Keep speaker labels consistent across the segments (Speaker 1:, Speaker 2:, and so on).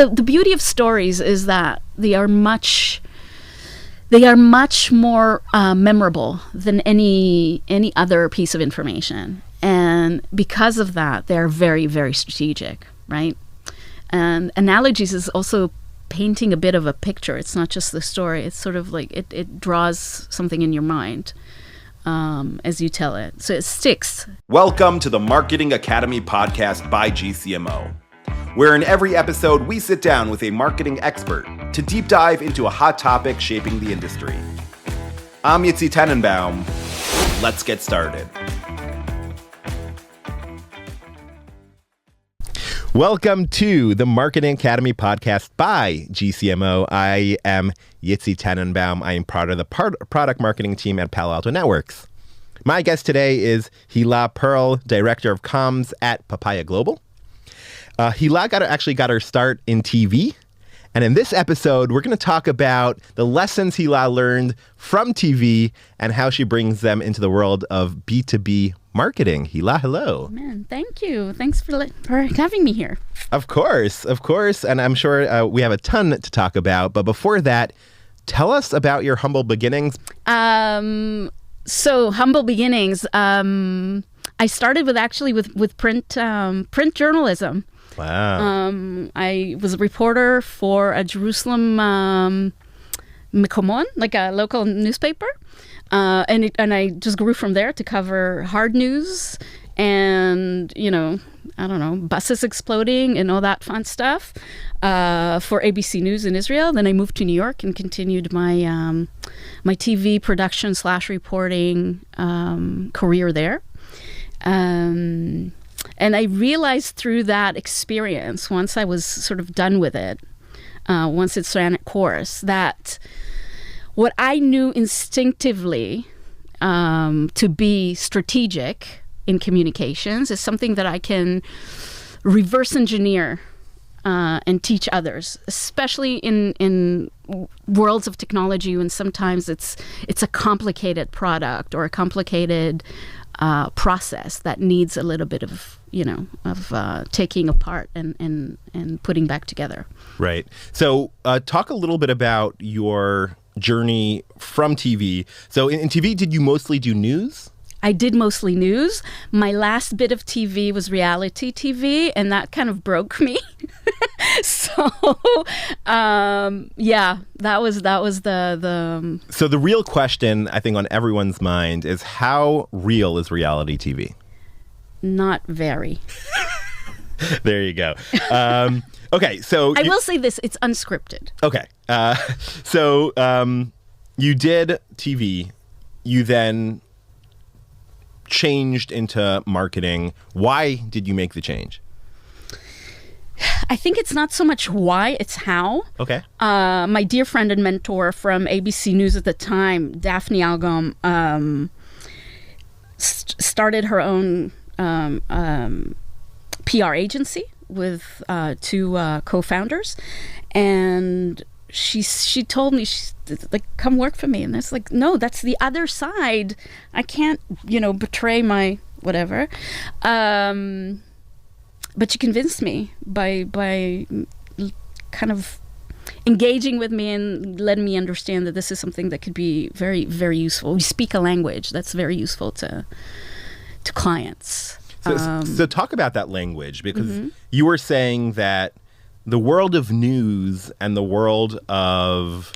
Speaker 1: the beauty of stories is that they are much more memorable than any other piece of information. And because of that, they're very, very strategic, right? And analogies is also painting a bit of a picture. It's not just the story. It's sort of like it draws something in your mind as you tell it. So it sticks.
Speaker 2: Welcome to the Marketing Academy Podcast by GCMO, where in every episode we sit down with a marketing expert to deep dive into a hot topic shaping the industry. I'm Yitzy Tannenbaum. Let's get started. Welcome to the Marketing Academy Podcast by GCMO. I am Yitzy Tannenbaum. I am part of the product marketing team at Palo Alto Networks. My guest today is Hila Perl, Director of Comms at Papaya Global. Hila got her start in TV. And in this episode, we're going to talk about the lessons Hila learned from TV and how she brings them into the world of B2B marketing. Hila, hello.
Speaker 1: Man, thank you. Thanks for having me here. Of
Speaker 2: course. And I'm sure we have a ton to talk about. But before that, tell us about your humble beginnings.
Speaker 1: So humble beginnings. I started with print journalism.
Speaker 2: Wow.
Speaker 1: I was a reporter for a Jerusalem Mekomon, like a local newspaper. And I just grew from there to cover hard news and, buses exploding and all that fun stuff for ABC News in Israel. Then I moved to New York and continued my my TV production / reporting career there. And I realized through that experience, once I was sort of done with it, once it ran its course, that what I knew instinctively to be strategic in communications is something that I can reverse engineer and teach others, especially in worlds of technology when sometimes it's a complicated product or a complicated process that needs a little bit of taking apart and putting back together.
Speaker 2: Right. So talk a little bit about your journey from TV. So in TV, did you mostly do news?
Speaker 1: I did mostly news. My last bit of TV was reality TV, and that kind of broke me. So, that was the.
Speaker 2: So the real question, I think, on everyone's mind is how real is reality TV?
Speaker 1: Not very.
Speaker 2: There you go. Okay, so
Speaker 1: I will say this: it's unscripted.
Speaker 2: Okay, so you did TV. You then changed into marketing. Why did you make the change?
Speaker 1: I think it's not so much why, it's how.
Speaker 2: Okay.
Speaker 1: My dear friend and mentor from ABC News at the time, Daphne Algum, started her own PR agency with two co-founders, and she told me, she's like, come work for me. And it's like, no, that's the other side. I can't, betray my whatever. But she convinced me by kind of engaging with me and letting me understand that this is something that could be very, very useful. We speak a language that's very useful to clients.
Speaker 2: So talk about that language, because you were saying that the world of news and the world of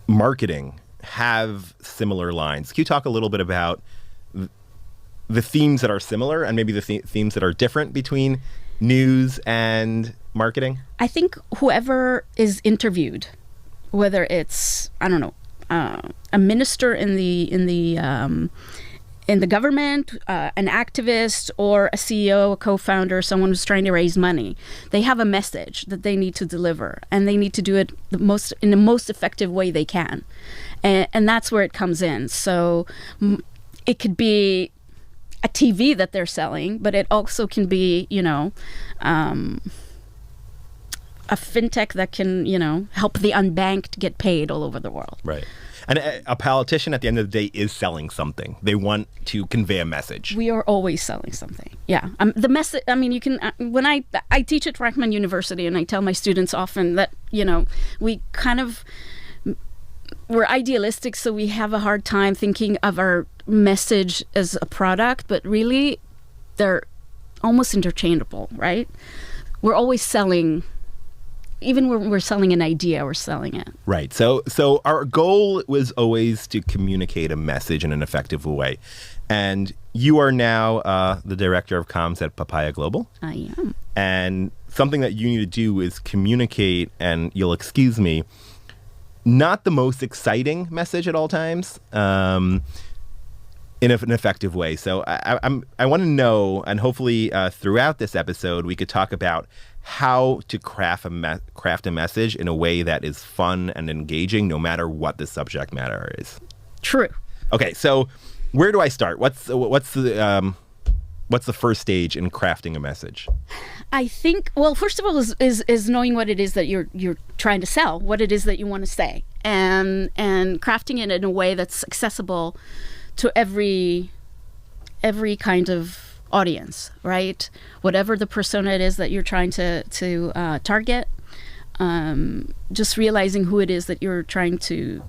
Speaker 2: marketing have similar lines. Can you talk a little bit about the themes that are similar and maybe the themes that are different between news and marketing?
Speaker 1: I think whoever is interviewed, whether it's, a minister in the government, an activist, or a CEO, a co-founder, someone who's trying to raise money, they have a message that they need to deliver, and they need to do it in the most effective way they can, and that's where it comes in. So it could be a TV that they're selling, but it also can be, a fintech that can, help the unbanked get paid all over the world.
Speaker 2: Right. And a politician at the end of the day is selling something. They want to convey a message.
Speaker 1: We are always selling something. Yeah. The message, you can, when I teach at Rachman University, and I tell my students often that, we kind of, we're idealistic, so we have a hard time thinking of our message as a product, but really they're almost interchangeable, right? We're always selling. Even when we're selling an idea, we're selling it.
Speaker 2: Right. So our goal was always to communicate a message in an effective way. And you are now the director of comms at Papaya Global.
Speaker 1: I am. And
Speaker 2: something that you need to do is communicate, and you'll excuse me, not the most exciting message at all times, in an effective way. So I want to know, and hopefully throughout this episode, we could talk about how to craft a message in a way that is fun and engaging, no matter what the subject matter is.
Speaker 1: True.
Speaker 2: Okay, so where do I start? What's the first stage in crafting a message?
Speaker 1: I think, well, first of all, is knowing what it is that you're trying to sell, what it is that you want to say, and crafting it in a way that's accessible to every kind of audience, right? Whatever the persona it is that you're trying to target, just realizing who it is that you're trying to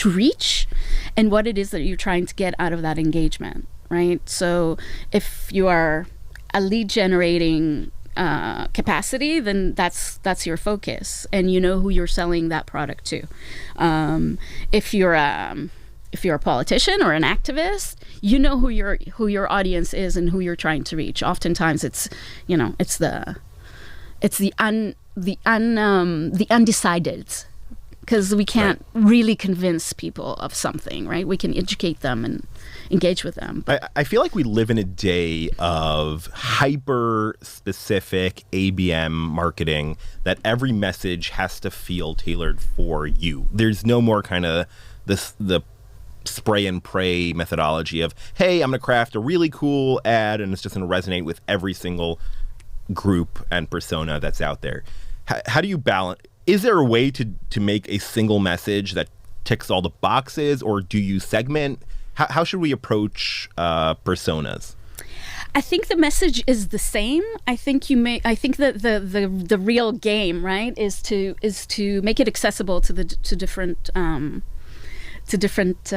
Speaker 1: reach, and what it is that you're trying to get out of that engagement, right? So if you are a lead generating capacity, then that's your focus, and you know who you're selling that product to. If you're a politician or an activist, you know who your audience is and who you're trying to reach. Oftentimes, it's the undecided, because we can't really convince people of something, right? We can educate them and engage with them.
Speaker 2: I feel like we live in a day of hyper-specific ABM marketing, that every message has to feel tailored for you. There's no more kind of the spray and pray methodology of, hey, I'm going to craft a really cool ad and it's just going to resonate with every single group and persona that's out there. How do you balance? Is there a way to make a single message that ticks all the boxes, or do you segment? How should we approach personas?
Speaker 1: I think the message is the same. I think that the real game, right, is to make it accessible to different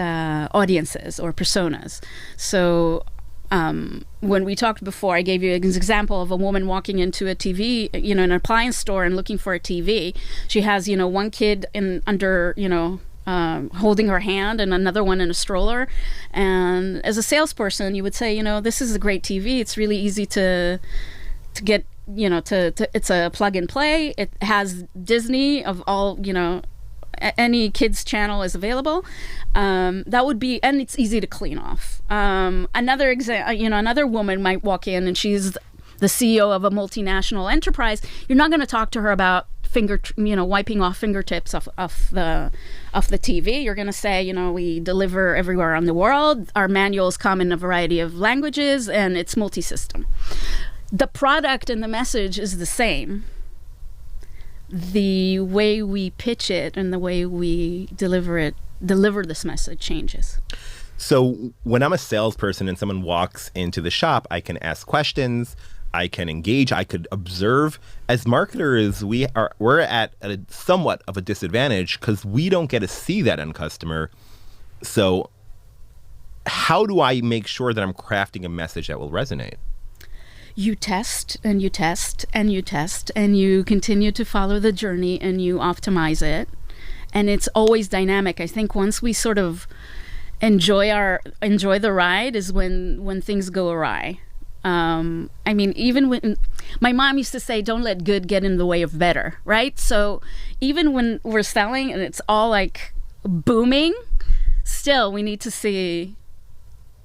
Speaker 1: audiences or personas. So when we talked before, I gave you an example of a woman walking into a TV, an appliance store and looking for a TV. She has, one kid holding her hand and another one in a stroller. And as a salesperson, you would say, this is a great TV. It's really easy to get, it's a plug and play. It has Disney of all, any kids channel is available. That would be, and it's easy to clean off. Another woman might walk in and she's the CEO of a multinational enterprise. You're not going to talk to her about wiping off fingertips off the TV. You're going to say, we deliver everywhere around the world. Our manuals come in a variety of languages, and it's multi-system. The product and the message is the same. The way we pitch it and the way we deliver this message changes.
Speaker 2: So when I'm a salesperson and someone walks into the shop, I can ask questions, I can engage, I could observe. As marketers, we're at a somewhat of a disadvantage because we don't get to see that end customer. So how do I make sure that I'm crafting a message that will resonate?
Speaker 1: You test and you test and you test, and you continue to follow the journey and you optimize it. And it's always dynamic. I think once we sort of enjoy the ride is when things go awry. Even when my mom used to say, don't let good get in the way of better, right? So even when we're selling and it's all like booming, still we need to see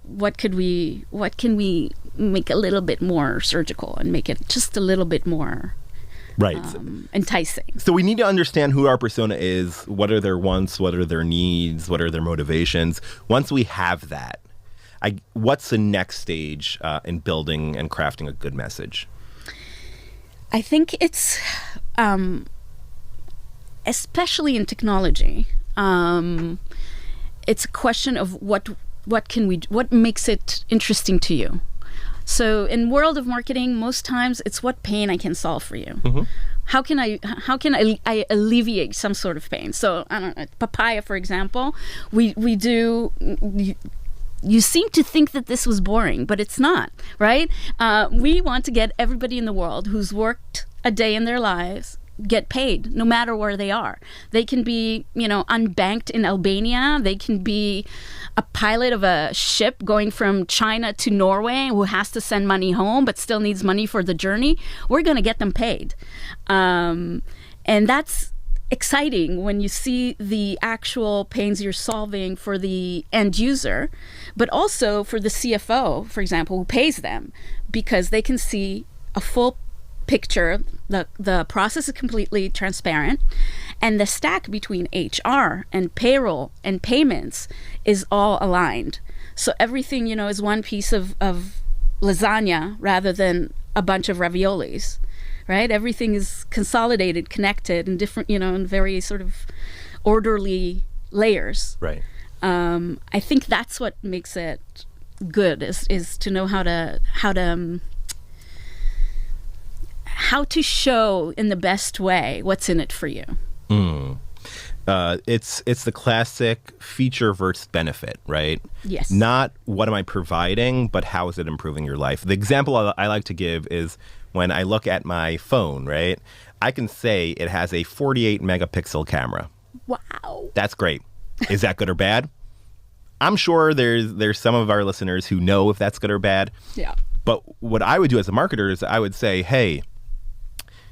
Speaker 1: what can we make a little bit more surgical and make it just a little bit more enticing. So
Speaker 2: we need to understand who our persona is, what are their wants, what are their needs, what are their motivations. Once we have that, what's the next stage in building and crafting a good message?
Speaker 1: I think it's especially in technology, it's a question of what makes it interesting to you. So in world of marketing, most times it's what pain I can solve for you.
Speaker 2: Mm-hmm.
Speaker 1: How can I alleviate some sort of pain? So I don't know, Papaya, for example, we do. You seem to think that this was boring, but it's not, right? We want to get everybody in the world who's worked a day in their lives get paid, no matter where they are. They can be, unbanked in Albania. They can be a pilot of a ship going from China to Norway who has to send money home but still needs money for the journey. We're going to get them paid. And that's exciting when you see the actual pains you're solving for the end user, but also for the CFO, for example, who pays them, because they can see a full picture. The process is completely transparent, and the stack between HR and payroll and payments is all aligned. So everything, is one piece of lasagna rather than a bunch of raviolis, right? Everything is consolidated, connected, and different, in very sort of orderly layers.
Speaker 2: Right.
Speaker 1: I think that's what makes it good is to know how to show in the best way what's in it for you.
Speaker 2: It's the classic feature versus benefit, right?
Speaker 1: Yes.
Speaker 2: Not what am I providing, but how is it improving your life? The example I like to give is when I look at my phone, right? I can say it has a 48 megapixel camera.
Speaker 1: Wow.
Speaker 2: That's great. Is that good or bad? I'm sure there's some of our listeners who know if that's good or bad.
Speaker 1: Yeah.
Speaker 2: But what I would do as a marketer is I would say, hey,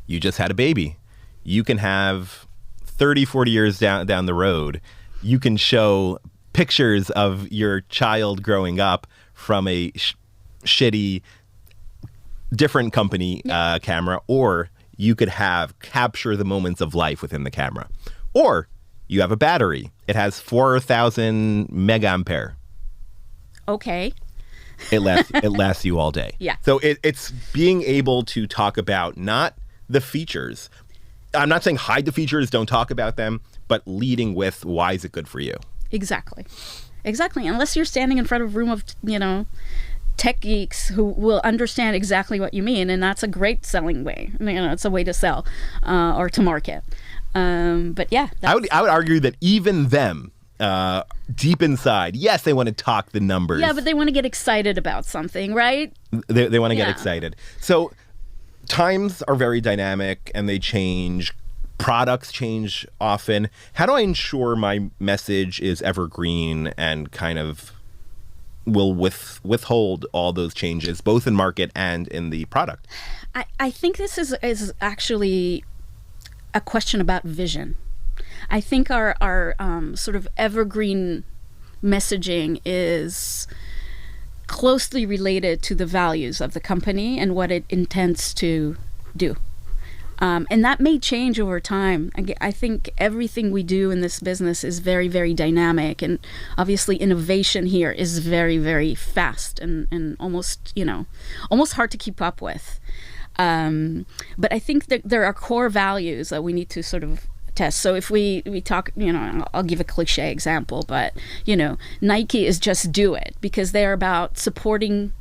Speaker 2: you just had a baby. You can have 30, 40 years down the road, you can show pictures of your child growing up from a shitty, different company camera, or you could capture the moments of life within the camera. Or you have a battery. It has 4,000 megampere.
Speaker 1: Okay.
Speaker 2: It lasts you all day.
Speaker 1: Yeah.
Speaker 2: So it's being able to talk about not the features. I'm not saying hide the features, don't talk about them, but leading with why is it good for you? Exactly.
Speaker 1: Unless you're standing in front of a room of, tech geeks who will understand exactly what you mean, and that's a great selling way. It's a way to sell or to market. But yeah.
Speaker 2: I would argue that even them, deep inside, yes, they want to talk the numbers.
Speaker 1: Yeah, but they want to get excited about something, right?
Speaker 2: They want to get excited. So times are very dynamic and they change. Products change often. How do I ensure my message is evergreen and kind of will withhold all those changes, both in market and in the product?
Speaker 1: I think this is actually a question about vision. I think our sort of evergreen messaging is closely related to the values of the company and what it intends to do. And that may change over time. I think everything we do in this business is very, very dynamic. And obviously innovation here is very, very fast and almost hard to keep up with. But I think that there are core values that we need to sort of test. So if we talk, I'll give a cliche example, but, Nike is just do it because they're about supporting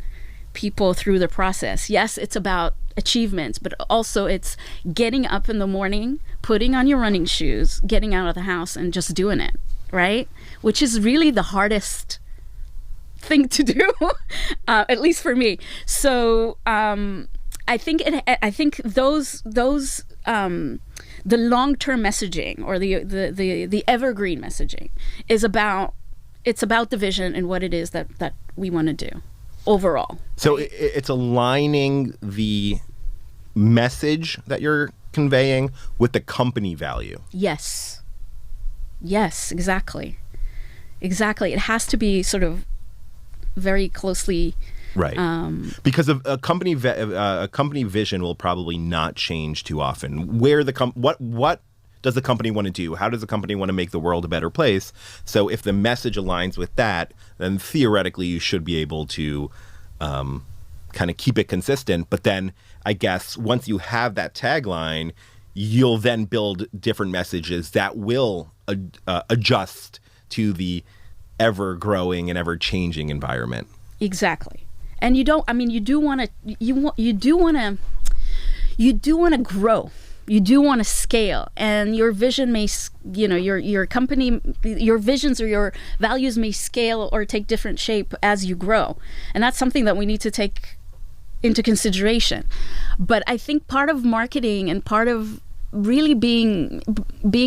Speaker 1: people through the process. Yes, it's about achievements, but also it's getting up in the morning, putting on your running shoes, getting out of the house and just doing it, right? Which is really the hardest thing to do, at least for me. So I think those the long-term messaging or the evergreen messaging is about the vision and what it is that we want to do overall.
Speaker 2: So it's aligning the message that you're conveying with the company value.
Speaker 1: Yes, exactly. It has to be sort of very closely
Speaker 2: right. Because of a company vision will probably not change too often. Where what does the company want to do? How does the company want to make the world a better place? So if the message aligns with that, then theoretically you should be able to kind of keep it consistent. But then I guess once you have that tagline, you'll then build different messages that will adjust to the ever-growing and ever-changing environment.
Speaker 1: Exactly. And you do want to grow. You do want to scale, and your vision may, your company, your visions or your values may scale or take different shape as you grow. And that's something that we need to take into consideration. But I think part of marketing and part of really being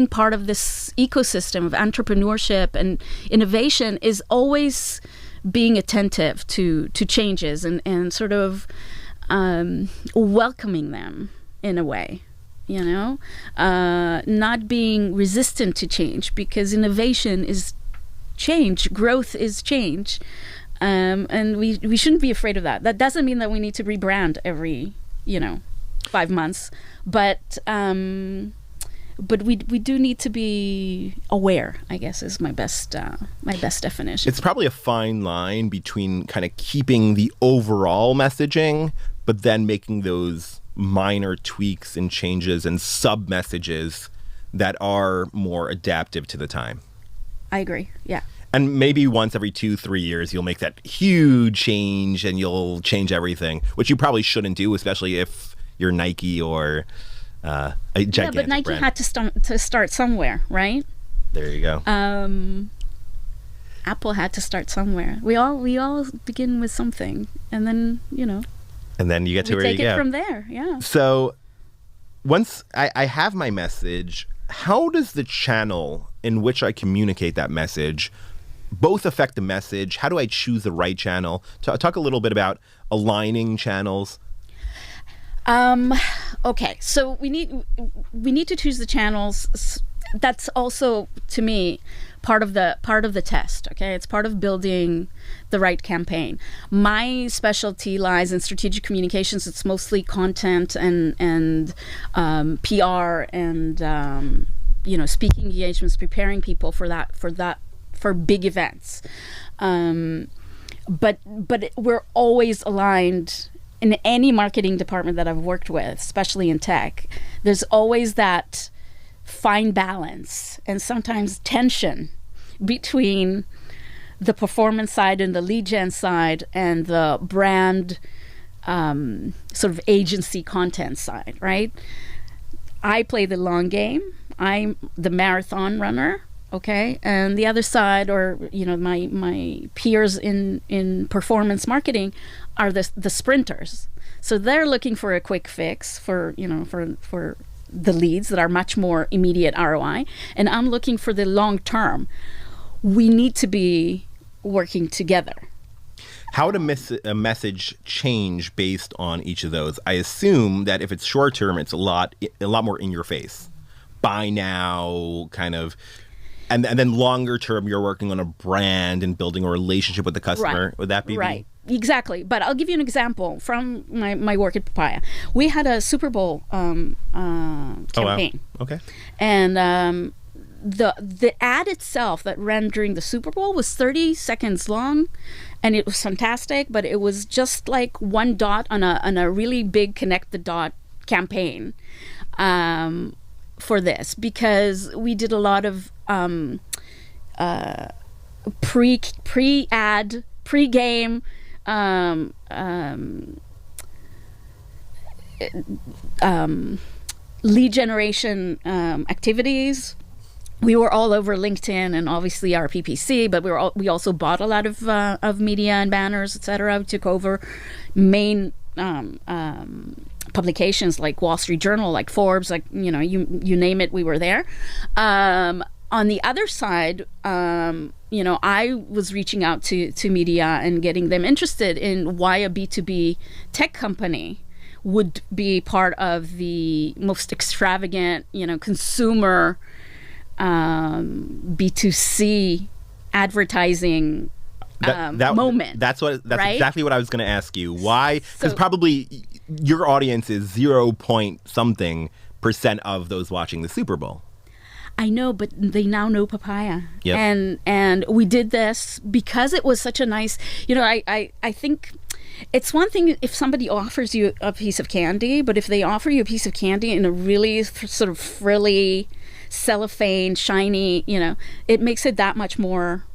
Speaker 1: part of this ecosystem of entrepreneurship and innovation is always being attentive to changes and sort of welcoming them in a way. Not being resistant to change, because innovation is change, growth is change, and we shouldn't be afraid of that. That doesn't mean that we need to rebrand every 5 months, but we do need to be aware, I guess, is my best definition.
Speaker 2: It's probably a fine line between kind of keeping the overall messaging, but then making those minor tweaks and changes and sub-messages that are more adaptive to the time.
Speaker 1: I agree, yeah.
Speaker 2: And maybe once every 2-3 years, you'll make that huge change and you'll change everything, which you probably shouldn't do, especially if you're Nike or a gigantic brand.
Speaker 1: Yeah, but Nike had to start somewhere, right?
Speaker 2: There you go.
Speaker 1: Apple had to start somewhere. We all begin with something, and then,
Speaker 2: and then you get to where you go.
Speaker 1: Take it from there, yeah.
Speaker 2: So once I have my message, how does the channel in which I communicate that message both affect the message? How do I choose the right channel? Talk a little bit about aligning channels.
Speaker 1: Okay, so we need to choose the channels. That's also, to me, part of the test. Okay, it's part of building the right campaign. My specialty lies in strategic communications. It's mostly content and PR and speaking engagements, preparing people for big events. But we're always aligned. In any marketing department that I've worked with, especially in tech, there's always that fine balance and sometimes tension between the performance side and the lead gen side and the brand sort of agency content side, right? I play the long game. I'm the marathon runner, okay? And the other side, or my peers in performance marketing are the sprinters. So they're looking for a quick fix for the leads that are much more immediate ROI, and I'm looking for the long term. We need to be working together.
Speaker 2: How would a message change based on each of those? I assume that if it's short term, it's a lot more in your face. Buy now, kind of. And then longer term, you're working on a brand and building a relationship with the customer.
Speaker 1: Right.
Speaker 2: Would that be
Speaker 1: right? Exactly. But I'll give you an example from my work at Papaya. We had a Super Bowl campaign.
Speaker 2: Oh, wow. Okay.
Speaker 1: And the ad itself that ran during the Super Bowl was 30 seconds long, and it was fantastic. But it was just like one dot on a really big connect the dot campaign. For this, because we did a lot of pre-ad, pre-game lead generation activities. We were all over LinkedIn and obviously our PPC, but we also bought a lot of media and banners, etc. We took over main publications like Wall Street Journal, like Forbes, like you name it, we were there. On the other side, I was reaching out to media and getting them interested in why a B2B tech company would be part of the most extravagant, consumer B2C advertising moment. That's right?
Speaker 2: Exactly what I was going to ask you. Why? Because probably your audience is 0 point something % of those watching the Super Bowl.
Speaker 1: I know, but they now know Papaya.
Speaker 2: Yep.
Speaker 1: And we did this because it was such a nice, I think It's one thing if somebody offers you a piece of candy, but if they offer you a piece of candy in a really sort of frilly, cellophane, shiny, it makes it that much more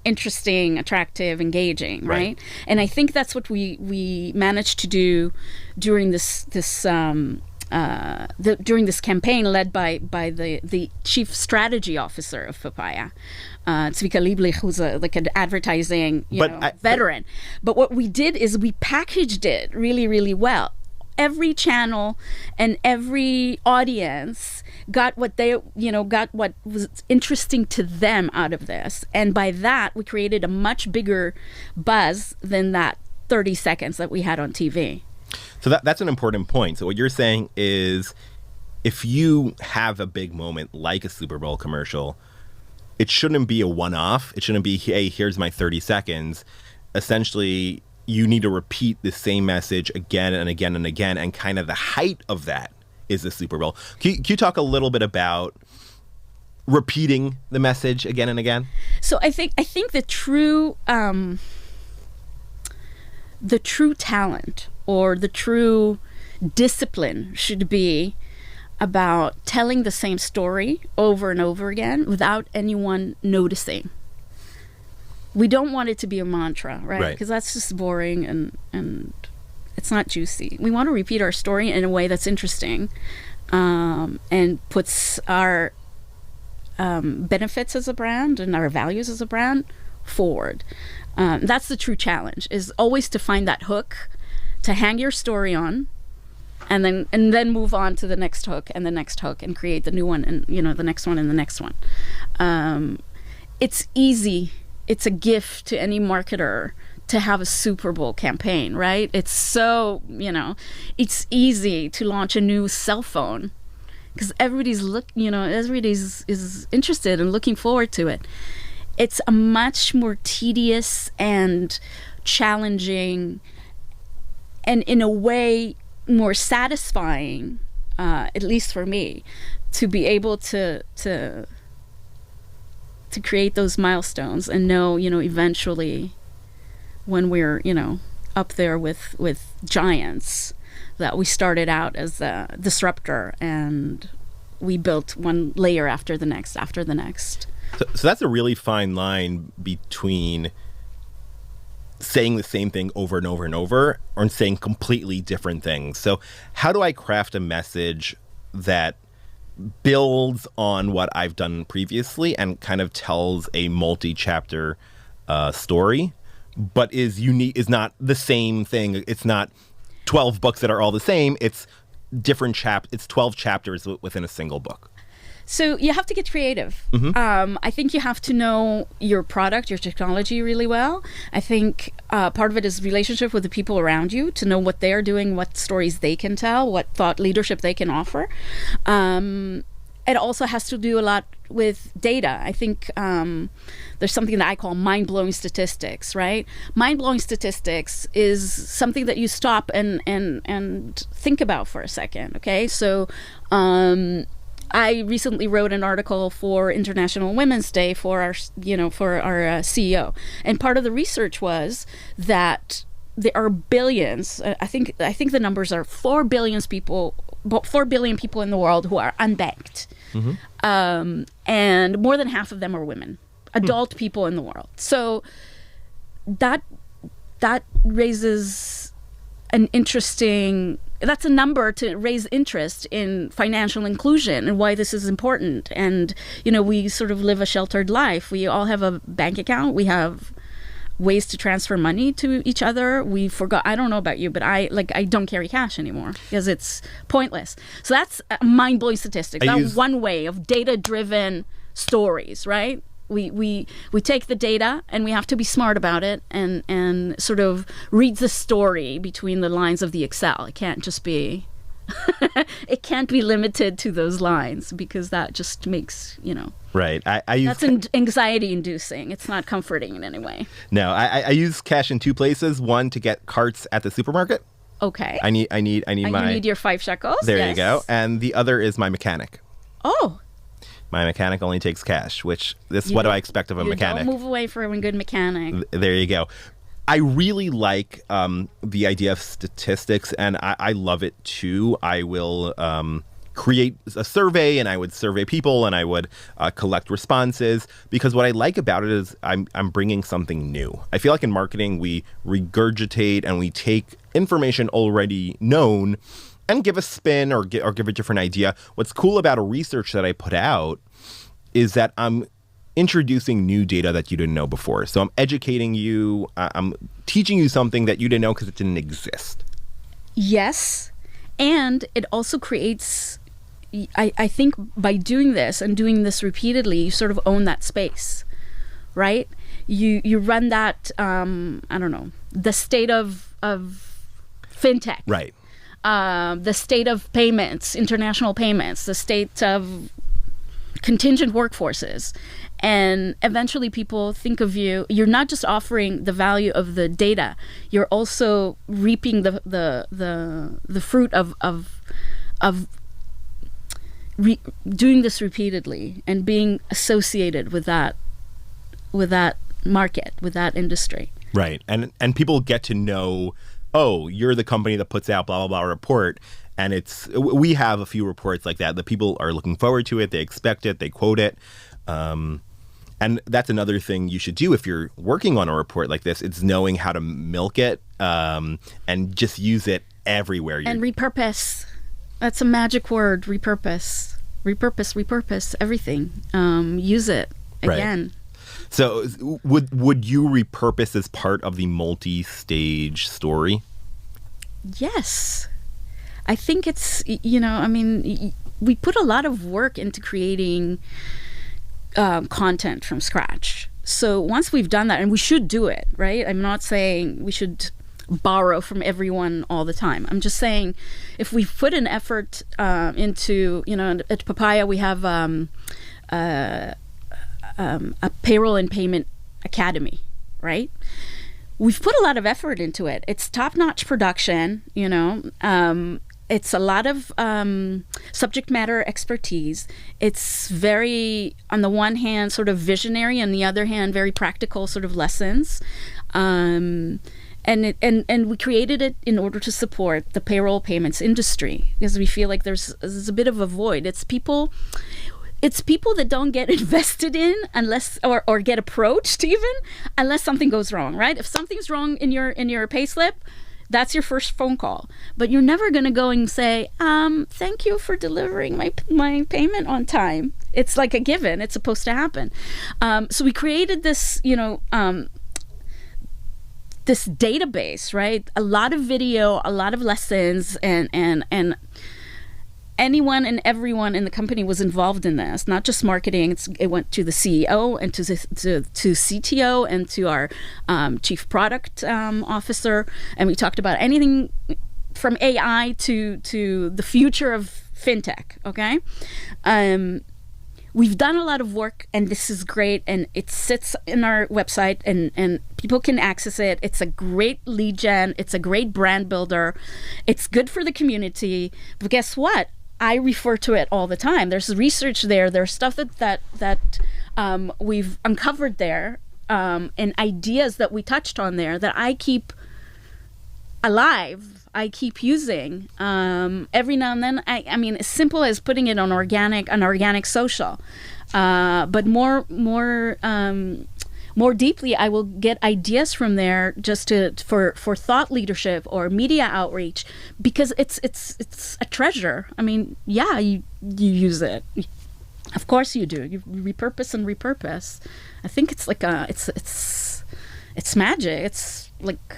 Speaker 1: interesting, attractive, engaging, right? And I think that's what we managed to do during this during this campaign led by the chief strategy officer of Papaya, Tzvika Lieblich, who's like an advertising veteran. But what we did is we packaged it really, really well. Every channel and every audience got what was interesting to them out of this. And by that, we created a much bigger buzz than that 30 seconds that we had on TV.
Speaker 2: So that's an important point. So what you're saying is if you have a big moment like a Super Bowl commercial, it shouldn't be a one-off. It shouldn't be, hey, here's my 30 seconds. Essentially, you need to repeat the same message again and again and again, and kind of the height of that is the Super Bowl. Can you talk a little bit about repeating the message again and again?
Speaker 1: So I think the true talent or the true discipline should be about telling the same story over and over again without anyone noticing. We don't want it to be a mantra, right? Because that's just boring and it's not juicy. We want to repeat our story in a way that's interesting and puts our benefits as a brand and our values as a brand forward. That's the true challenge, is always to find that hook to hang your story on, and then move on to the next hook and the next hook and create the new one and the next one and the next one. It's easy. It's a gift to any marketer to have a Super Bowl campaign, right? It's so, it's easy to launch a new cell phone because everybody's is interested and looking forward to it. It's a much more tedious and challenging and in a way more satisfying, at least for me, to be able to create those milestones and know, eventually when we're, up there with giants, that we started out as a disruptor and we built one layer after the next.
Speaker 2: So that's a really fine line between saying the same thing over and over and over or saying completely different things. So how do I craft a message that builds on what I've done previously and kind of tells a multi-chapter story, but is unique, is not the same thing? It's not 12 books that are all the same. It's different it's 12 chapters within a single book.
Speaker 1: So you have to get creative. I think you have to know your product, your technology really well. I think part of it is relationship with the people around you, to know what they're doing, what stories they can tell, what thought leadership they can offer. It also has to do a lot with data. I think there's something that I call mind-blowing statistics, right? Mind-blowing statistics is something that you stop and think about for a second, okay? So I recently wrote an article for International Women's Day for our CEO, and part of the research was that there are billions. I think the numbers are 4 billion people in the world who are unbanked, and more than half of them are women, adult people in the world. So that raises an interesting. That's a number to raise interest in financial inclusion and why this is important. And, we sort of live a sheltered life. We all have a bank account. We have ways to transfer money to each other. We forgot, I don't know about you, but I don't carry cash anymore because it's pointless. So that's a mind-blowing statistic. That's one way of data-driven stories, right? We take the data and we have to be smart about it and sort of read the story between the lines of the Excel. It can't just be it can't be limited to those lines, because that just makes
Speaker 2: right.
Speaker 1: That's anxiety inducing. It's not comforting in any way.
Speaker 2: No, I use cash in two places. One, to get carts at the supermarket.
Speaker 1: Okay.
Speaker 2: I need
Speaker 1: you need your 5 shekels.
Speaker 2: There you go. And the other is my mechanic.
Speaker 1: Oh.
Speaker 2: My mechanic only takes cash, which what do I expect of a mechanic?
Speaker 1: Don't move away from a good mechanic.
Speaker 2: There you go. I really like the idea of statistics, and I love it too. I will create a survey, and I would survey people, and I would collect responses, because what I like about it is I'm bringing something new. I feel like in marketing we regurgitate and we take information already known and give a spin or give a different idea. What's cool about a research that I put out is that I'm introducing new data that you didn't know before. So I'm educating you. I'm teaching you something that you didn't know because it didn't exist.
Speaker 1: Yes. And it also creates, I think by doing this and doing this repeatedly, you sort of own that space, right? You run that, the state of fintech.
Speaker 2: Right.
Speaker 1: The state of payments, international payments, the state of contingent workforces. And eventually people think of you, you're not just offering the value of the data, you're also reaping the fruit of doing this repeatedly and being associated with that market, with that industry.
Speaker 2: Right. And people get to know, oh, you're the company that puts out blah, blah, blah report. And we have a few reports like that. The people are looking forward to it. They expect it. They quote it. And that's another thing you should do if you're working on a report like this. It's knowing how to milk it and just use it everywhere.
Speaker 1: And repurpose. That's a magic word, repurpose. Repurpose everything. Use it again.
Speaker 2: Right. So would you repurpose as part of the multi-stage story?
Speaker 1: Yes. I think it's, we put a lot of work into creating content from scratch. So once we've done that, and we should do it, right? I'm not saying we should borrow from everyone all the time. I'm just saying if we put an effort into, at Papaya we have a payroll and payment academy, right? We've put a lot of effort into it. It's top-notch production, it's a lot of subject matter expertise. It's very, on the one hand, sort of visionary, on the other hand, very practical sort of lessons. And we created it in order to support the payroll payments industry, because we feel like there's a bit of a void. It's people that don't get invested in unless or get approached even unless something goes wrong, right? If something's wrong in your payslip, that's your first phone call. But you're never going to go and say, thank you for delivering my payment on time. It's like a given. It's supposed to happen. So we created this, this database, right? A lot of video, a lot of lessons, and anyone and everyone in the company was involved in this, not just marketing. It went to the CEO and to CTO and to our chief product officer. And we talked about anything from AI to the future of fintech, okay? We've done a lot of work, and this is great, and it sits in our website, and people can access it. It's a great lead gen. It's a great brand builder. It's good for the community. But guess what? I refer to it all the time. There's research there. There's stuff that we've uncovered there, and ideas that we touched on there that I keep alive. I keep using every now and then. I mean, as simple as putting it on organic social, but more deeply, I will get ideas from there just for thought leadership or media outreach, because it's a treasure. I mean, yeah, you use it. Of course you do. You repurpose and repurpose. I think it's like it's magic. It's like,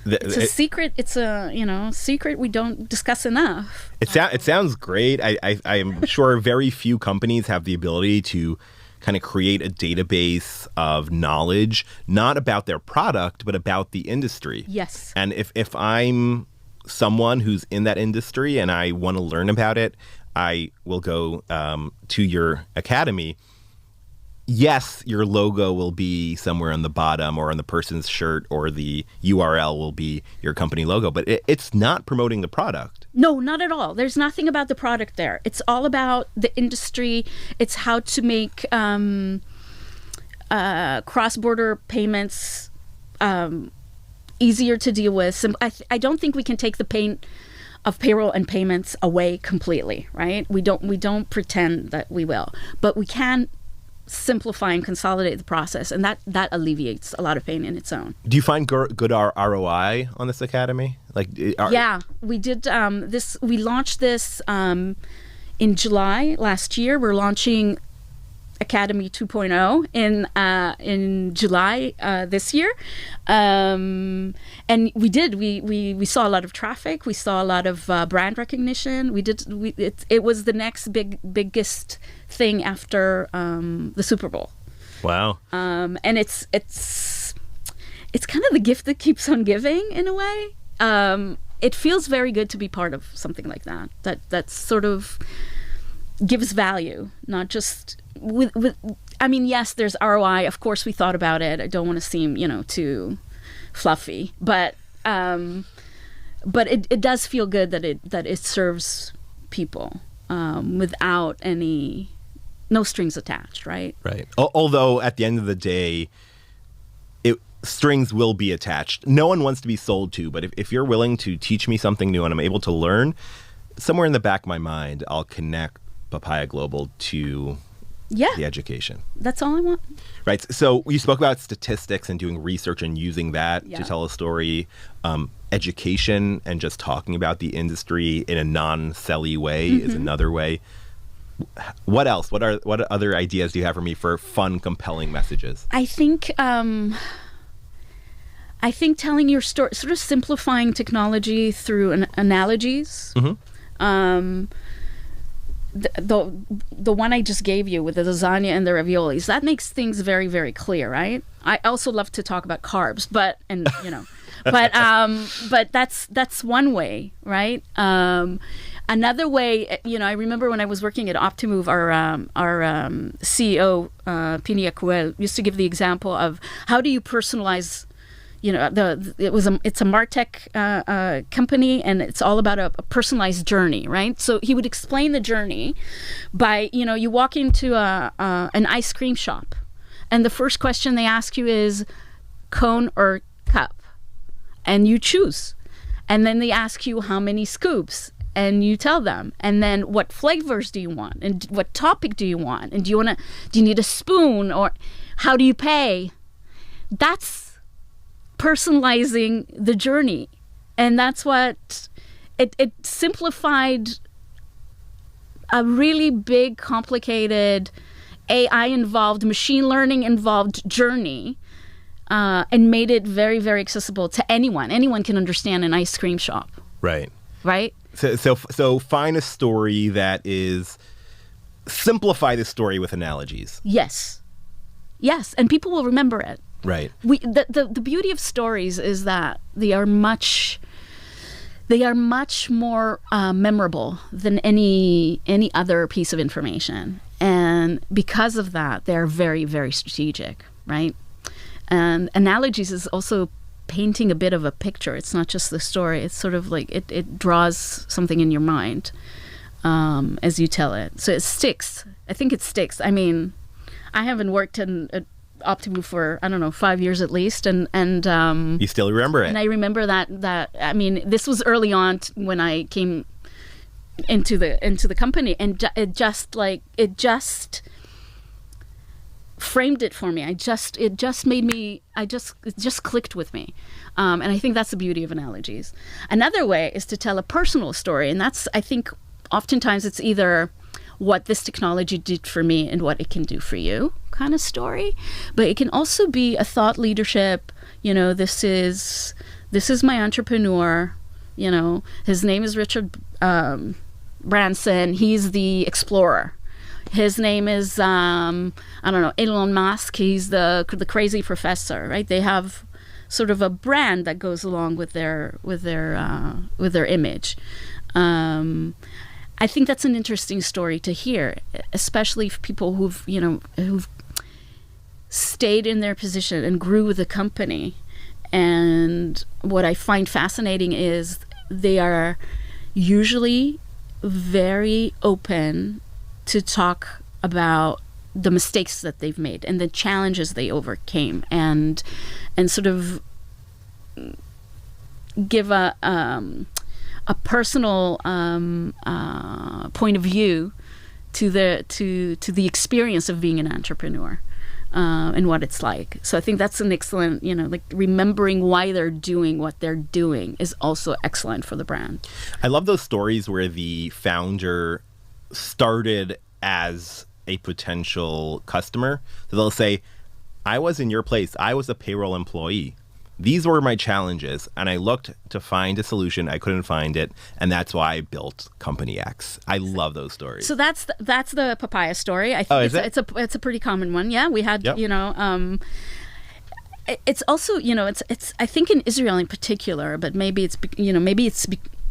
Speaker 1: it's a secret. It's a secret we don't discuss enough.
Speaker 2: It sounds great. I am sure very few companies have the ability to kind of create a database of knowledge, not about their product, but about the industry.
Speaker 1: Yes.
Speaker 2: And if I'm someone who's in that industry and I want to learn about it, I will go to your academy. Yes, your logo will be somewhere on the bottom or on the person's shirt, or the URL will be your company logo, but it's not promoting the product.
Speaker 1: No, not at all. There's nothing about the product there. It's all about the industry. It's how to make cross-border payments easier to deal with. I don't think we can take the pain of payroll and payments away completely, right? We don't pretend that we will, but we can simplify and consolidate the process, and that alleviates a lot of pain in its own.
Speaker 2: Do you find good ROI on this academy?
Speaker 1: Yeah, we did this. We launched this in July last year. We're launching Academy 2.0 in July this year, and we saw a lot of traffic. We saw a lot of brand recognition. It was the next biggest thing after the Super Bowl.
Speaker 2: Wow.
Speaker 1: And it's kind of the gift that keeps on giving in a way. It feels very good to be part of something like that sort of gives value, not just I mean, yes, there's ROI. Of course, we thought about it. I don't want to seem, too fluffy, but it does feel good that it serves people without no strings attached, right?
Speaker 2: Right. Although at the end of the day, strings will be attached. No one wants to be sold to, but if you're willing to teach me something new and I'm able to learn, somewhere in the back of my mind, I'll connect Papaya Global to the education.
Speaker 1: That's all I want.
Speaker 2: Right. So you spoke about statistics and doing research and using that to tell a story. Education and just talking about the industry in a non-selly way is another way. What else? What other ideas do you have for me for fun, compelling messages? I think
Speaker 1: telling your story, sort of simplifying technology through analogies. The one I just gave you with the lasagna and the raviolis, that makes things very, very clear, right? I also love to talk about carbs, but that's one way, right? Another way, I remember when I was working at Optimove, our CEO, Pinia Kuel, used to give the example of how do you personalize. It's a MarTech company, and it's all about a personalized journey, right? So he would explain the journey by, you walk into an ice cream shop, and the first question they ask you is cone or cup, and you choose, and then they ask you how many scoops, and you tell them, and then what flavors do you want, and what topic do you want, and do you need a spoon, or how do you pay? That's personalizing the journey, and that's what it simplified a really big, complicated, AI involved, machine learning involved journey, and made it very, very accessible to anyone. Anyone can understand an ice cream shop.
Speaker 2: Right.
Speaker 1: So
Speaker 2: find a story that is simplify the story with analogies.
Speaker 1: Yes, and people will remember it.
Speaker 2: Right.
Speaker 1: The beauty of stories is that they are much more memorable than any other piece of information, and because of that, they're very, very strategic, right? And analogies is also painting a bit of a picture. It's not just the story. It's sort of like it draws something in your mind as you tell it, so it sticks. I think it sticks. I mean, I haven't worked in Optimove for 5 years at least, and
Speaker 2: you still remember it.
Speaker 1: And I remember that I mean, this was early on when I came into the company, and it just framed it for me. It just clicked with me, and I think that's the beauty of analogies. Another way is to tell a personal story, and that's, I think, oftentimes it's either what this technology did for me and what it can do for you kind of story, but it can also be a thought leadership. This is my entrepreneur. His name is Richard Branson. He's the explorer. His name is Elon Musk. He's the crazy professor, right? They have sort of a brand that goes along with their image. I think that's an interesting story to hear, especially for people who've stayed in their position and grew with the company. And what I find fascinating is they are usually very open to talk about the mistakes that they've made and the challenges they overcame, and sort of give a personal point of view to the experience of being an entrepreneur. And what it's like. So I think that's an excellent, like remembering why they're doing what they're doing is also excellent for the brand.
Speaker 2: I love those stories where the founder started as a potential customer. So they'll say, I was in your place. I was a payroll employee. These were my challenges, and I looked to find a solution. I couldn't find it, and that's why I built Company X. I love those stories.
Speaker 1: So that's the Papaya story. I think it's a pretty common one. Yeah, we had
Speaker 2: Yep.
Speaker 1: It's also it's I think in Israel in particular, but maybe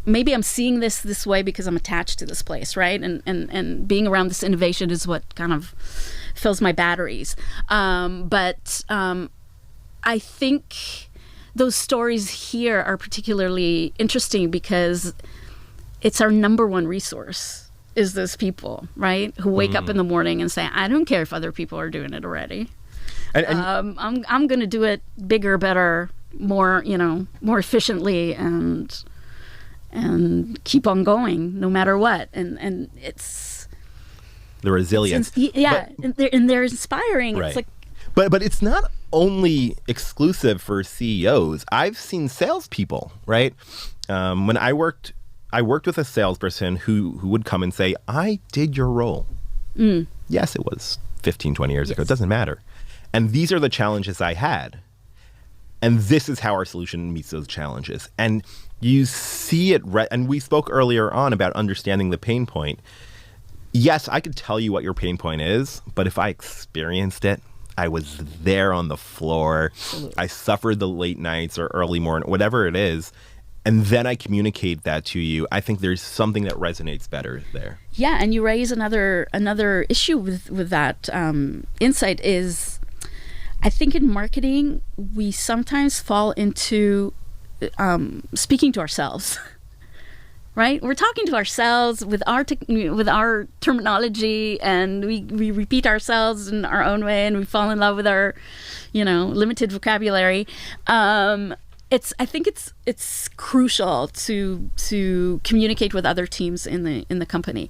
Speaker 1: maybe I'm seeing this way because I'm attached to this place, right? And being around this innovation is what kind of fills my batteries. But I think those stories here are particularly interesting because it's our number one resource is those people, right? Who wake up in the morning and say, I don't care if other people are doing it already. I'm going to do it bigger, better, more efficiently and keep on going no matter what. And it's
Speaker 2: the resilience.
Speaker 1: And they're inspiring.
Speaker 2: Right.
Speaker 1: It's like,
Speaker 2: but it's not only exclusive for CEOs. I've seen salespeople, right? When I worked with a salesperson who would come and say, I did your role. Yes, it was 15, 20 years ago. It doesn't matter. And these are the challenges I had. And this is how our solution meets those challenges. And you see it, and we spoke earlier on about understanding the pain point. Yes, I could tell you what your pain point is, but if I experienced it, I was there on the floor. Absolutely. I suffered the late nights or early morning, whatever it is, and then I communicate that to you. I think there's something that resonates better there.
Speaker 1: Yeah, and you raise another issue with that insight is, I think in marketing we sometimes fall into speaking to ourselves. Right, we're talking to ourselves with our terminology, and we repeat ourselves in our own way, and we fall in love with our, limited vocabulary. I think it's crucial to communicate with other teams in the company,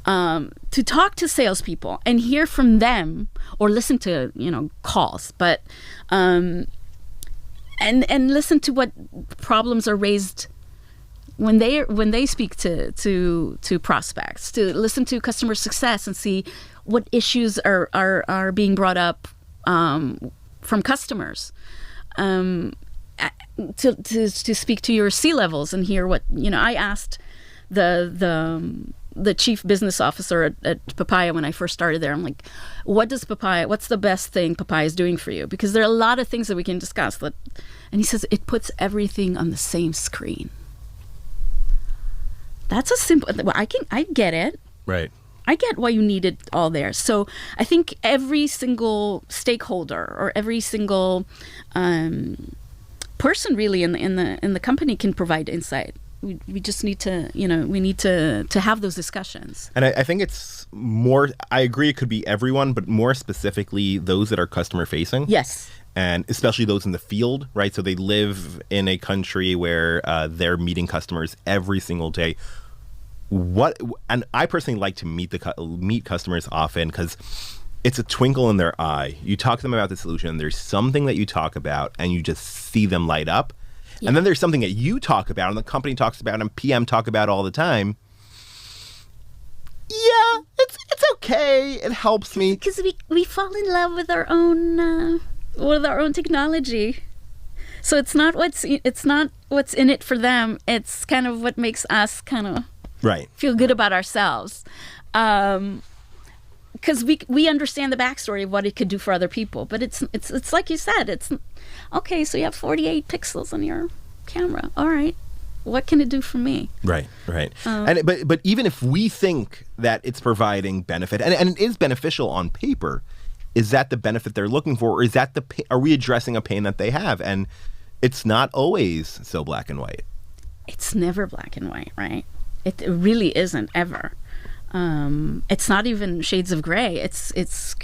Speaker 1: to talk to salespeople and hear from them, or listen to calls, but and listen to what problems are raised when they speak to prospects, to listen to customer success and see what issues are being brought up from customers, to speak to your C-levels and hear what I asked the chief business officer at Papaya when I first started there. I'm like, what's the best thing Papaya is doing for you? Because there are a lot of things that we can discuss. And he says it puts everything on the same screen. That's a simple. I get it.
Speaker 2: Right.
Speaker 1: I get why you need it all there. So I think every single stakeholder or every single person really in the company can provide insight. We just need to to have those discussions.
Speaker 2: And I think it's more. I agree. It could be everyone, but more specifically those that are customer facing.
Speaker 1: Yes.
Speaker 2: And especially those in the field, right? So they live in a country where they're meeting customers every single day. And I personally like to meet customers often because it's a twinkle in their eye. You talk to them about the solution, and there's something that you talk about, and you just see them light up. Yeah. And then there's something that you talk about, and the company talks about, and PM talk about all the time. Yeah, it's okay. It helps me
Speaker 1: because we fall in love with our own technology. So it's not what's in it for them. It's kind of what makes us kind of feel good about ourselves. Because we understand the backstory of what it could do for other people, but it's like you said, it's okay. So you have 48 pixels on your camera. All right, what can it do for me? Right.
Speaker 2: But even if we think that it's providing benefit, and it is beneficial on paper, is that the benefit they're looking for, or is that are we addressing a pain that they have? And it's not always so black and white.
Speaker 1: It's never black and white, right? It really isn't ever. It's not even shades of gray. It's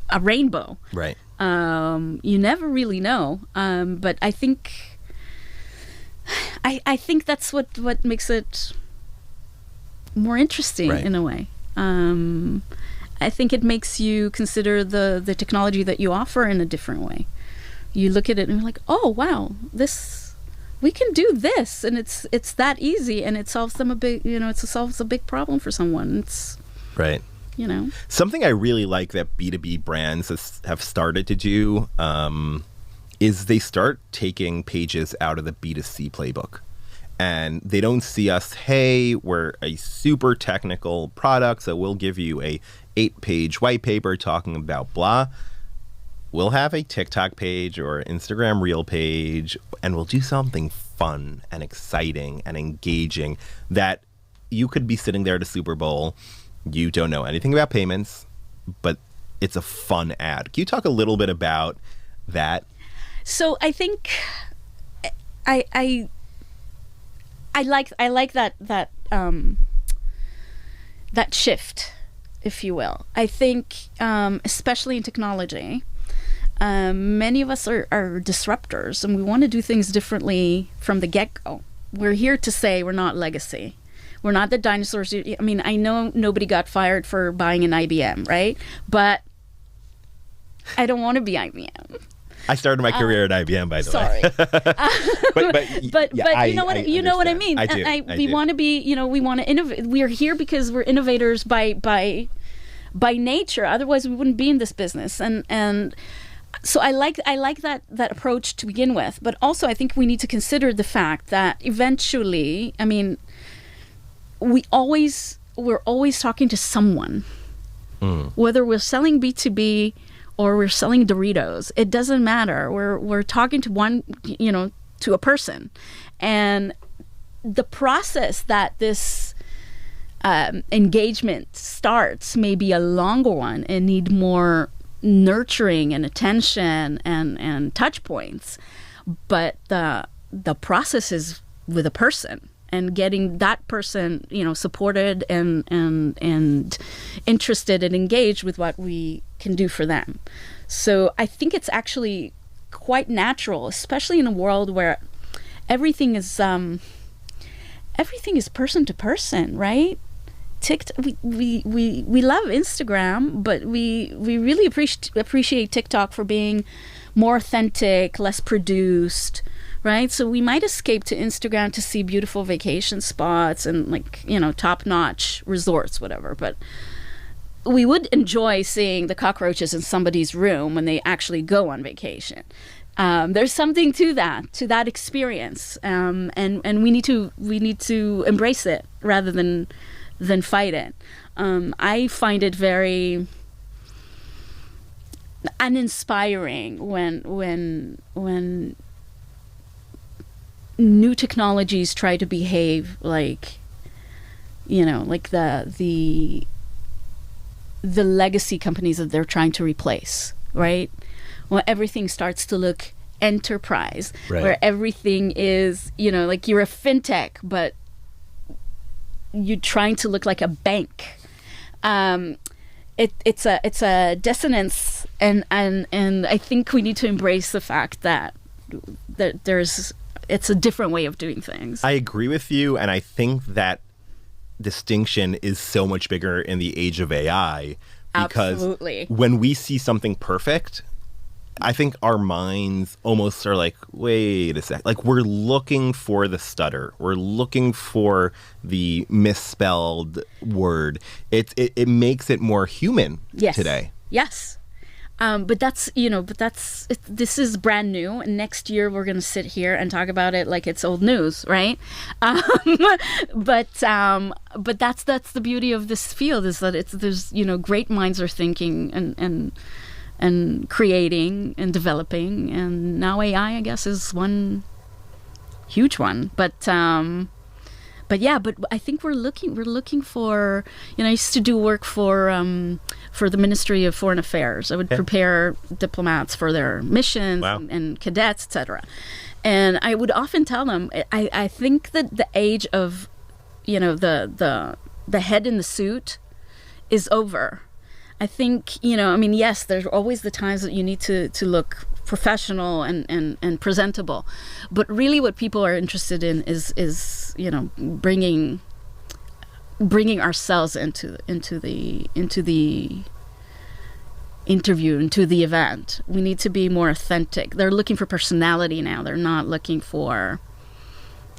Speaker 1: a rainbow.
Speaker 2: Right.
Speaker 1: You never really know. But I think that's what makes it more interesting in a way. I think it makes you consider the technology that you offer in a different way. You look at it and you're like, oh wow, we can do this, and it's that easy, and it solves it solves a big problem for someone. It's
Speaker 2: right. Something I really like that B2B brands have started to do is they start taking pages out of the B2C playbook. And they don't see us, hey, we're a super technical product, so we'll give you a 8-page white paper talking about blah. We'll have a TikTok page or Instagram Reel page, and we'll do something fun and exciting and engaging that you could be sitting there at a Super Bowl. You don't know anything about payments, but it's a fun ad. Can you talk a little bit about that?
Speaker 1: So I think I like that shift, if you will. I think, especially in technology, many of us are disruptors, and we want to do things differently from the get-go. We're here to say we're not legacy. We're not the dinosaurs. I mean, I know nobody got fired for buying an IBM, right? But I don't want to be IBM.
Speaker 2: I started my career at IBM, by the
Speaker 1: way. but you know what I mean.
Speaker 2: I do.
Speaker 1: We want to be, we want to innovate. We are here because we're innovators by nature. Otherwise, we wouldn't be in this business. And so I like that approach to begin with. But also, I think we need to consider the fact that eventually, I mean, we're always talking to someone, whether we're selling B2B or we're selling Doritos. It doesn't matter. We're talking to to a person. And the process that this engagement starts may be a longer one and need more nurturing and attention and touch points. But the process is with a person, and getting that person, supported and interested and engaged with what we can do for them. So I think it's actually quite natural, especially in a world where everything is person to person, right? We love Instagram, but we really appreciate TikTok for being more authentic, less produced, right? So we might escape to Instagram to see beautiful vacation spots and top-notch resorts, whatever. But we would enjoy seeing the cockroaches in somebody's room when they actually go on vacation. There's something to that experience, and we need to embrace it rather than fight it. I find it very uninspiring when new technologies try to behave like the legacy companies that they're trying to replace, right? Well, everything starts to look enterprise, right, where everything is, like you're a fintech, but you're trying to look like a bank. It's a dissonance, and I think we need to embrace the fact that it's a different way of doing things.
Speaker 2: I agree with you, and I think that distinction is so much bigger in the age of AI, because
Speaker 1: absolutely,
Speaker 2: when we see something perfect, I think our minds almost are like, wait a sec. Like, we're looking for the stutter. We're looking for the misspelled word. It makes it more human today.
Speaker 1: Yes. But this is brand new, and next year we're going to sit here and talk about it like it's old news, right? But that's the beauty of this field, is that there's great minds are thinking and creating and developing, and now AI, I guess, is one huge one. But I think we're looking for, I used to do work for the Ministry of Foreign Affairs. I would prepare diplomats for their missions.
Speaker 2: Wow.
Speaker 1: and cadets, etc. And I would often tell them, I think that the age of, the head in the suit is over. I think, yes, there's always the times that you need to look professional and presentable. But really what people are interested in is bringing ourselves into the interview, into the event. We need to be more authentic. They're looking for personality now. They're not looking for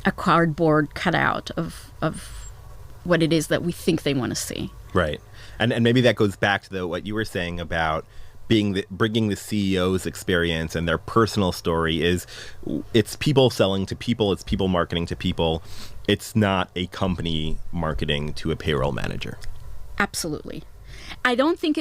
Speaker 1: a cardboard cutout of what it is that we think they want to see.
Speaker 2: Right. And maybe that goes back to what you were saying about bringing the CEO's experience and their personal story. It's people selling to people, it's people marketing to people. It's not a company marketing to a payroll manager.
Speaker 1: Absolutely. I think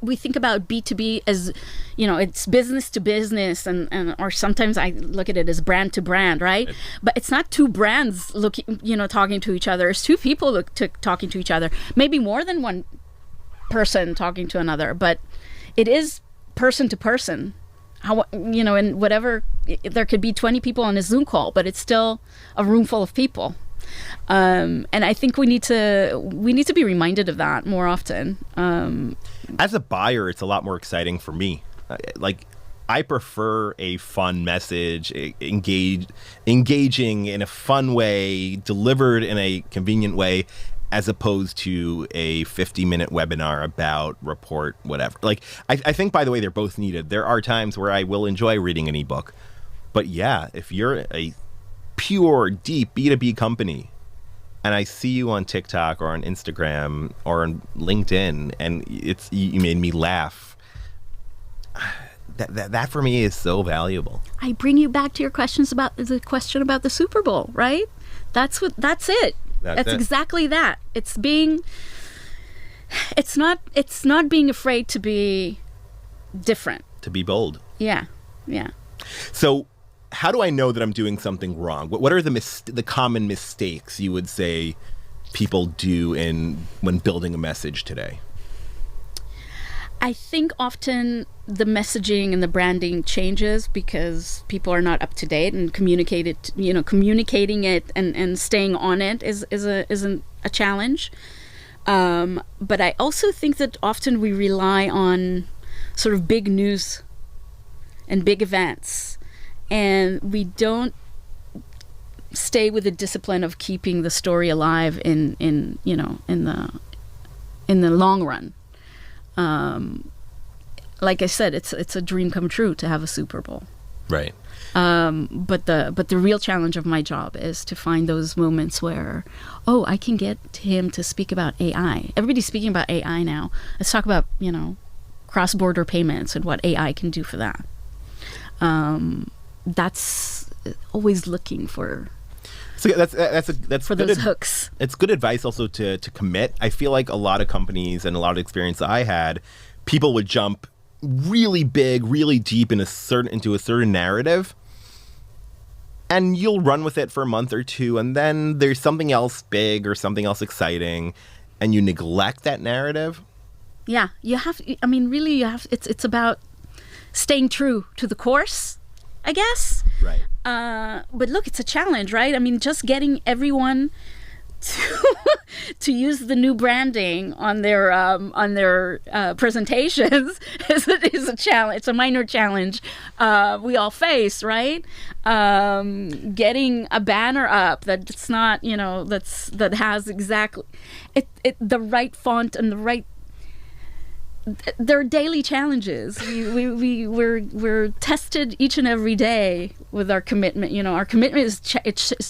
Speaker 1: we think about B2B as, it's business to business or sometimes I look at it as brand to brand, right? But it's not two brands talking to each other. It's two people talking to each other. Maybe more than one person talking to another, but it is person to person. And whatever, there could be 20 people on a Zoom call, but it's still a room full of people. And I think we need to be reminded of that more often.
Speaker 2: As a buyer, it's a lot more exciting for me. I prefer a fun message, engaging in a fun way, delivered in a convenient way, as opposed to a 50-minute webinar about report whatever. I think, by the way, they're both needed. There are times where I will enjoy reading an ebook, but yeah, if you're a pure, deep B2B company, and I see you on TikTok or on Instagram or on LinkedIn, and you made me laugh. That for me is so valuable. I
Speaker 1: bring you back to your questions about the question about the Super Bowl, right? That's it. That's exactly that. It's not being afraid to be different.
Speaker 2: To be bold.
Speaker 1: Yeah.
Speaker 2: So, how do I know that I'm doing something wrong? What are the common mistakes you would say people do when building a message today?
Speaker 1: I think often the messaging and the branding changes because people are not up to date, and communicating it and staying on it isn't a challenge. But I also think that often we rely on sort of big news and big events, and we don't stay with the discipline of keeping the story alive in the long run. Like I said, it's a dream come true to have a Super Bowl.
Speaker 2: Right.
Speaker 1: But the real challenge of my job is to find those moments where, I can get him to speak about AI. Everybody's speaking about AI now. Let's talk about, cross-border payments and what AI can do for that. That's always looking for.
Speaker 2: So that's
Speaker 1: for those hooks.
Speaker 2: It's good advice also to commit. I feel like a lot of companies and a lot of experience I had, people would jump really big, really deep into a certain narrative, and you'll run with it for a month or two, and then there's something else big or something else exciting, and you neglect that narrative.
Speaker 1: Yeah, you have. I mean, really, you have. It's about staying true to the course, I guess.
Speaker 2: Right.
Speaker 1: But look, it's a challenge, right? I mean, just getting everyone to use the new branding on their presentations is a challenge. It's a minor challenge we all face, right? Getting a banner up that's not, that has exactly the right font and the right. They're daily challenges. We're tested each and every day with our commitment. Our commitment is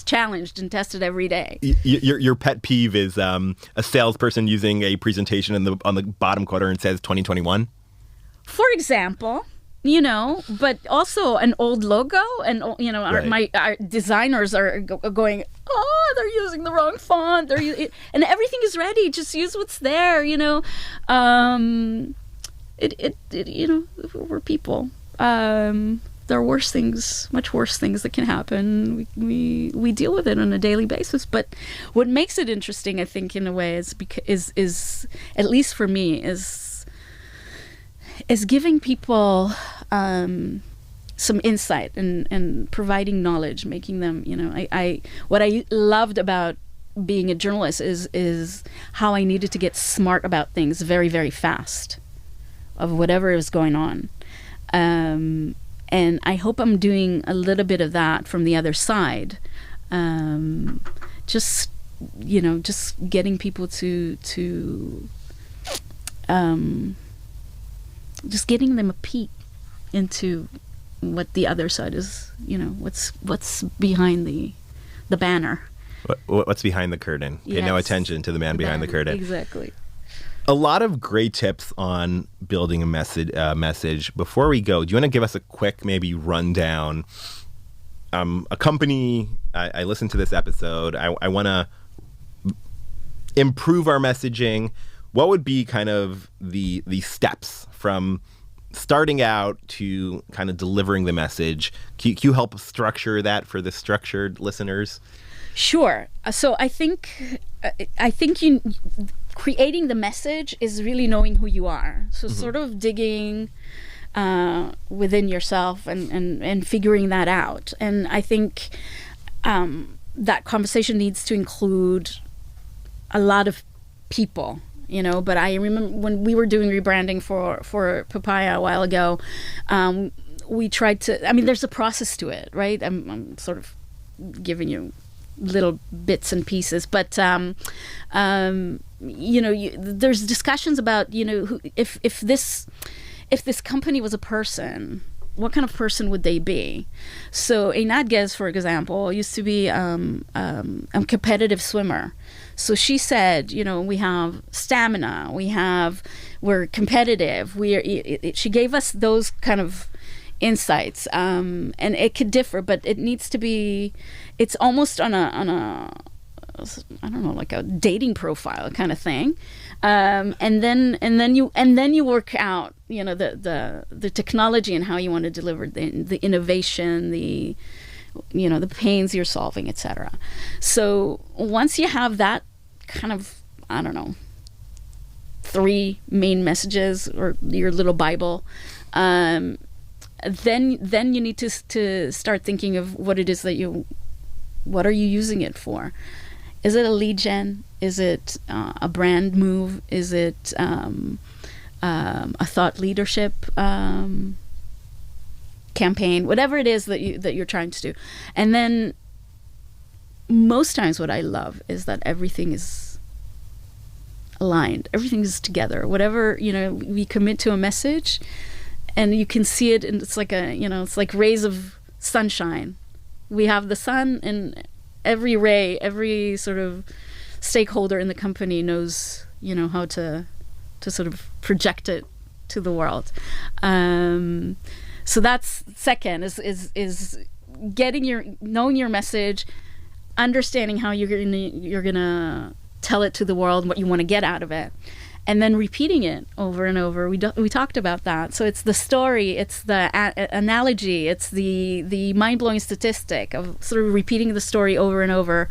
Speaker 1: challenged and tested every day.
Speaker 2: Your pet peeve is a salesperson using a presentation on the bottom quarter and says 2021.
Speaker 1: For example, but also an old logo, and
Speaker 2: Right.
Speaker 1: our designers are going, they're using the wrong font. And everything is ready. Just use what's there. We're people. There are worse things, much worse things that can happen. We deal with it on a daily basis. But what makes it interesting, I think, in a way, is at least for me, is giving people some insight and providing knowledge, making them, what I loved about being a journalist is how I needed to get smart about things very, very fast of whatever is going on. And I hope I'm doing a little bit of that from the other side. Just getting people to just getting them a peek into what the other side is, what's behind the banner.
Speaker 2: What's behind the curtain? Pay no attention to the man behind the curtain.
Speaker 1: Exactly.
Speaker 2: A lot of great tips on building a message. Before we go, do you want to give us a quick maybe rundown? A company, I listened to this episode. I want to improve our messaging. What would be kind of the steps from starting out to kind of delivering the message? Can you help structure that for the structured listeners?
Speaker 1: Sure. So I think creating the message is really knowing who you are. So sort of digging within yourself and figuring that out. And I think that conversation needs to include a lot of people. But I remember when we were doing rebranding for Papaya a while ago, we tried to, there's a process to it, right? I'm sort of giving you little bits and pieces, but there's discussions about if this company was a person, what kind of person would they be? So Inadges, for example, used to be a competitive swimmer. So she said, we have stamina, we're competitive. She gave us those kind of insights, and it could differ, but it needs to be. It's almost on a I don't know, like a dating profile kind of thing, and then you work out, the technology and how you want to deliver the innovation, the pains you're solving, etc. So once you have that kind of, 3 main messages or your little Bible, then you need to start thinking of what it is what are you using it for? Is it a lead gen? Is it a brand move? Is it a thought leadership campaign? Whatever it is that you're trying to do. And then most times what I love is that everything is aligned. Everything is together. Whatever, we commit to a message and you can see it, and it's like it's like rays of sunshine. We have the sun, and every ray, every sort of stakeholder in the company knows, how to sort of project it to the world. So that's second is knowing your message, understanding how you're gonna tell it to the world, what you want to get out of it, and then repeating it over and over. We talked about that. So it's the story, it's the analogy, it's the mind-blowing statistic of sort of repeating the story over and over,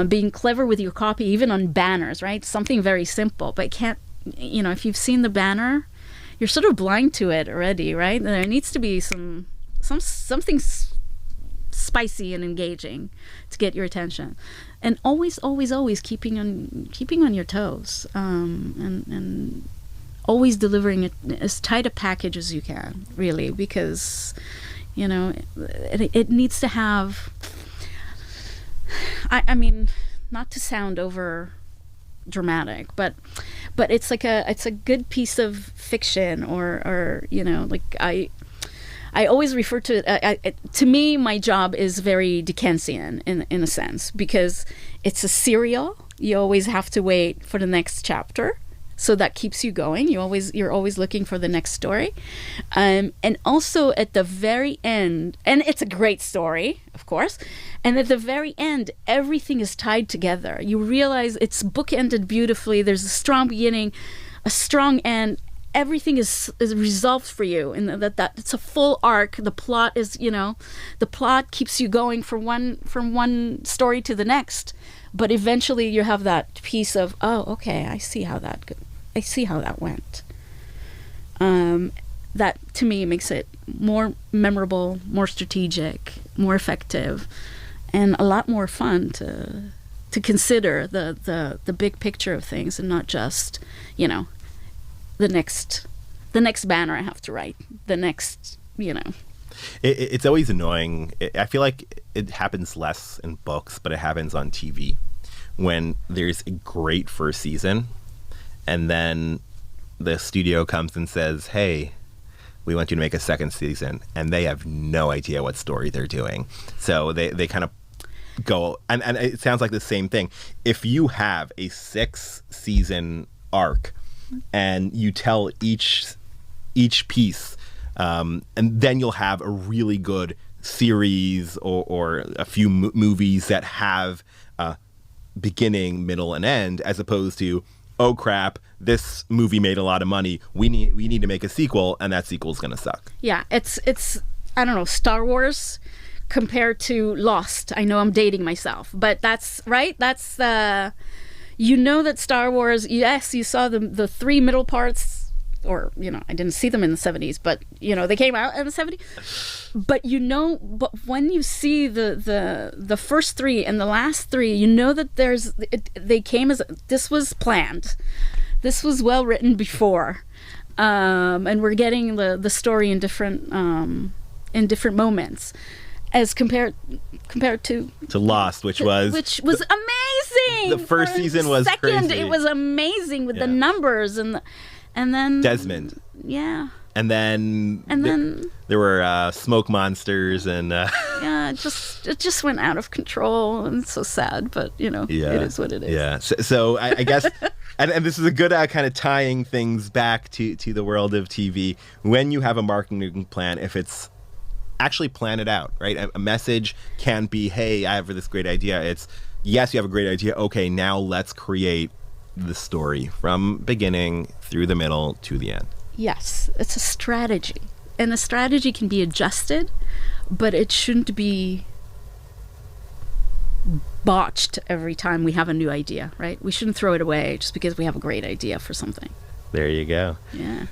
Speaker 1: being clever with your copy, even on banners, right? Something very simple, but can't, if you've seen the banner, you're sort of blind to it already, right? There needs to be something spicy and engaging to get your attention. And always keeping on your toes, and always delivering as tight a package as you can, really, because it needs to have. I mean, not to sound over dramatic, but it's a good piece of fiction, or like I always refer to it. To me, my job is very Dickensian in a sense, because it's a serial. You always have to wait for the next chapter, so that keeps you going. You're always looking for the next story, and also at the very end, and it's a great story, of course. And at the very end, everything is tied together. You realize it's bookended beautifully. There's a strong beginning, a strong end. Everything is resolved for you, and that it's a full arc. The plot is, the plot keeps you going from one story to the next, but eventually you have that piece of, oh, okay, I see how that went. That to me makes it more memorable, more strategic, more effective, and a lot more fun to to consider the big picture of things and not just, you know, the next banner I have to write, the next, you know.
Speaker 2: It's always annoying. I feel like it happens less in books, but it happens on TV when there's a great first season and then the studio comes and says, hey, we want you to make a second season, and they have no idea what story they're doing. So they kind of go, and it sounds like the same thing. If you have a 6-season arc and you tell each piece, and then you'll have a really good series or a few movies that have beginning, middle, and end, as opposed to, oh crap, this movie made a lot of money, we need to make a sequel, and that sequel's gonna suck.
Speaker 1: Yeah, it's I don't know, Star Wars compared to Lost. I know I'm dating myself, but that's right. That's you know that Star Wars, yes, you saw the 3 middle parts, or, you know, I didn't see them in the 70s, but, you know, they came out in the 70s. But, you know, but when you see the first 3 and the last 3, you know that they came as, this was planned. This was well written before. And we're getting the story in different moments. As compared to
Speaker 2: Lost, which was
Speaker 1: amazing.
Speaker 2: The first season was crazy.
Speaker 1: It was amazing with the numbers and then
Speaker 2: Desmond.
Speaker 1: Yeah.
Speaker 2: And then there were smoke monsters and
Speaker 1: yeah, it just went out of control, and it's so sad, but you know, it is what it is.
Speaker 2: Yeah. So I guess and this is a good kind of tying things back to the world of TV. When you have a marketing plan, if it's actually plan it out, right? A message can't be, hey, I have this great idea. It's, yes, you have a great idea. Okay, now let's create the story from beginning through the middle to the end.
Speaker 1: Yes, it's a strategy. And the strategy can be adjusted, but it shouldn't be botched every time we have a new idea, right? We shouldn't throw it away just because we have a great idea for something.
Speaker 2: There you go.
Speaker 1: Yeah.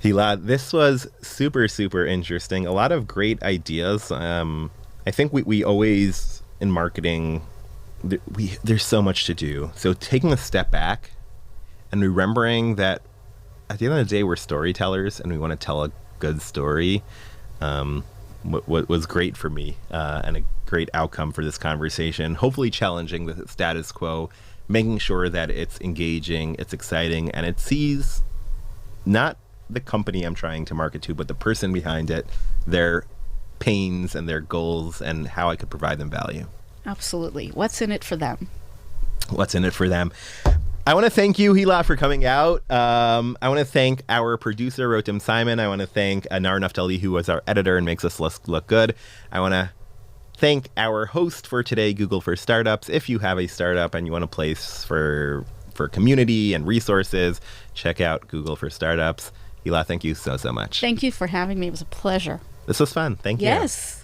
Speaker 2: Hila, this was super, super interesting. A lot of great ideas. I think we always, in marketing, there's so much to do. So taking a step back and remembering that at the end of the day, we're storytellers and we want to tell a good story, what was great for me and a great outcome for this conversation. Hopefully challenging the status quo, making sure that it's engaging, it's exciting, and it sees not the company I'm trying to market to, but the person behind it, their pains and their goals, and how I could provide them value.
Speaker 1: Absolutely. What's in it for them?
Speaker 2: What's in it for them? I want to thank you, Hila, for coming out. I want to thank our producer, Rotem Simon. I want to thank Anar Naftali, who was our editor and makes us look good. I want to thank our host for today, Google for Startups. If you have a startup and you want a place for community and resources, check out Google for Startups. Hila, thank you so much.
Speaker 1: Thank you for having me. It was a pleasure.
Speaker 2: This was fun. Thank you.
Speaker 1: Yes.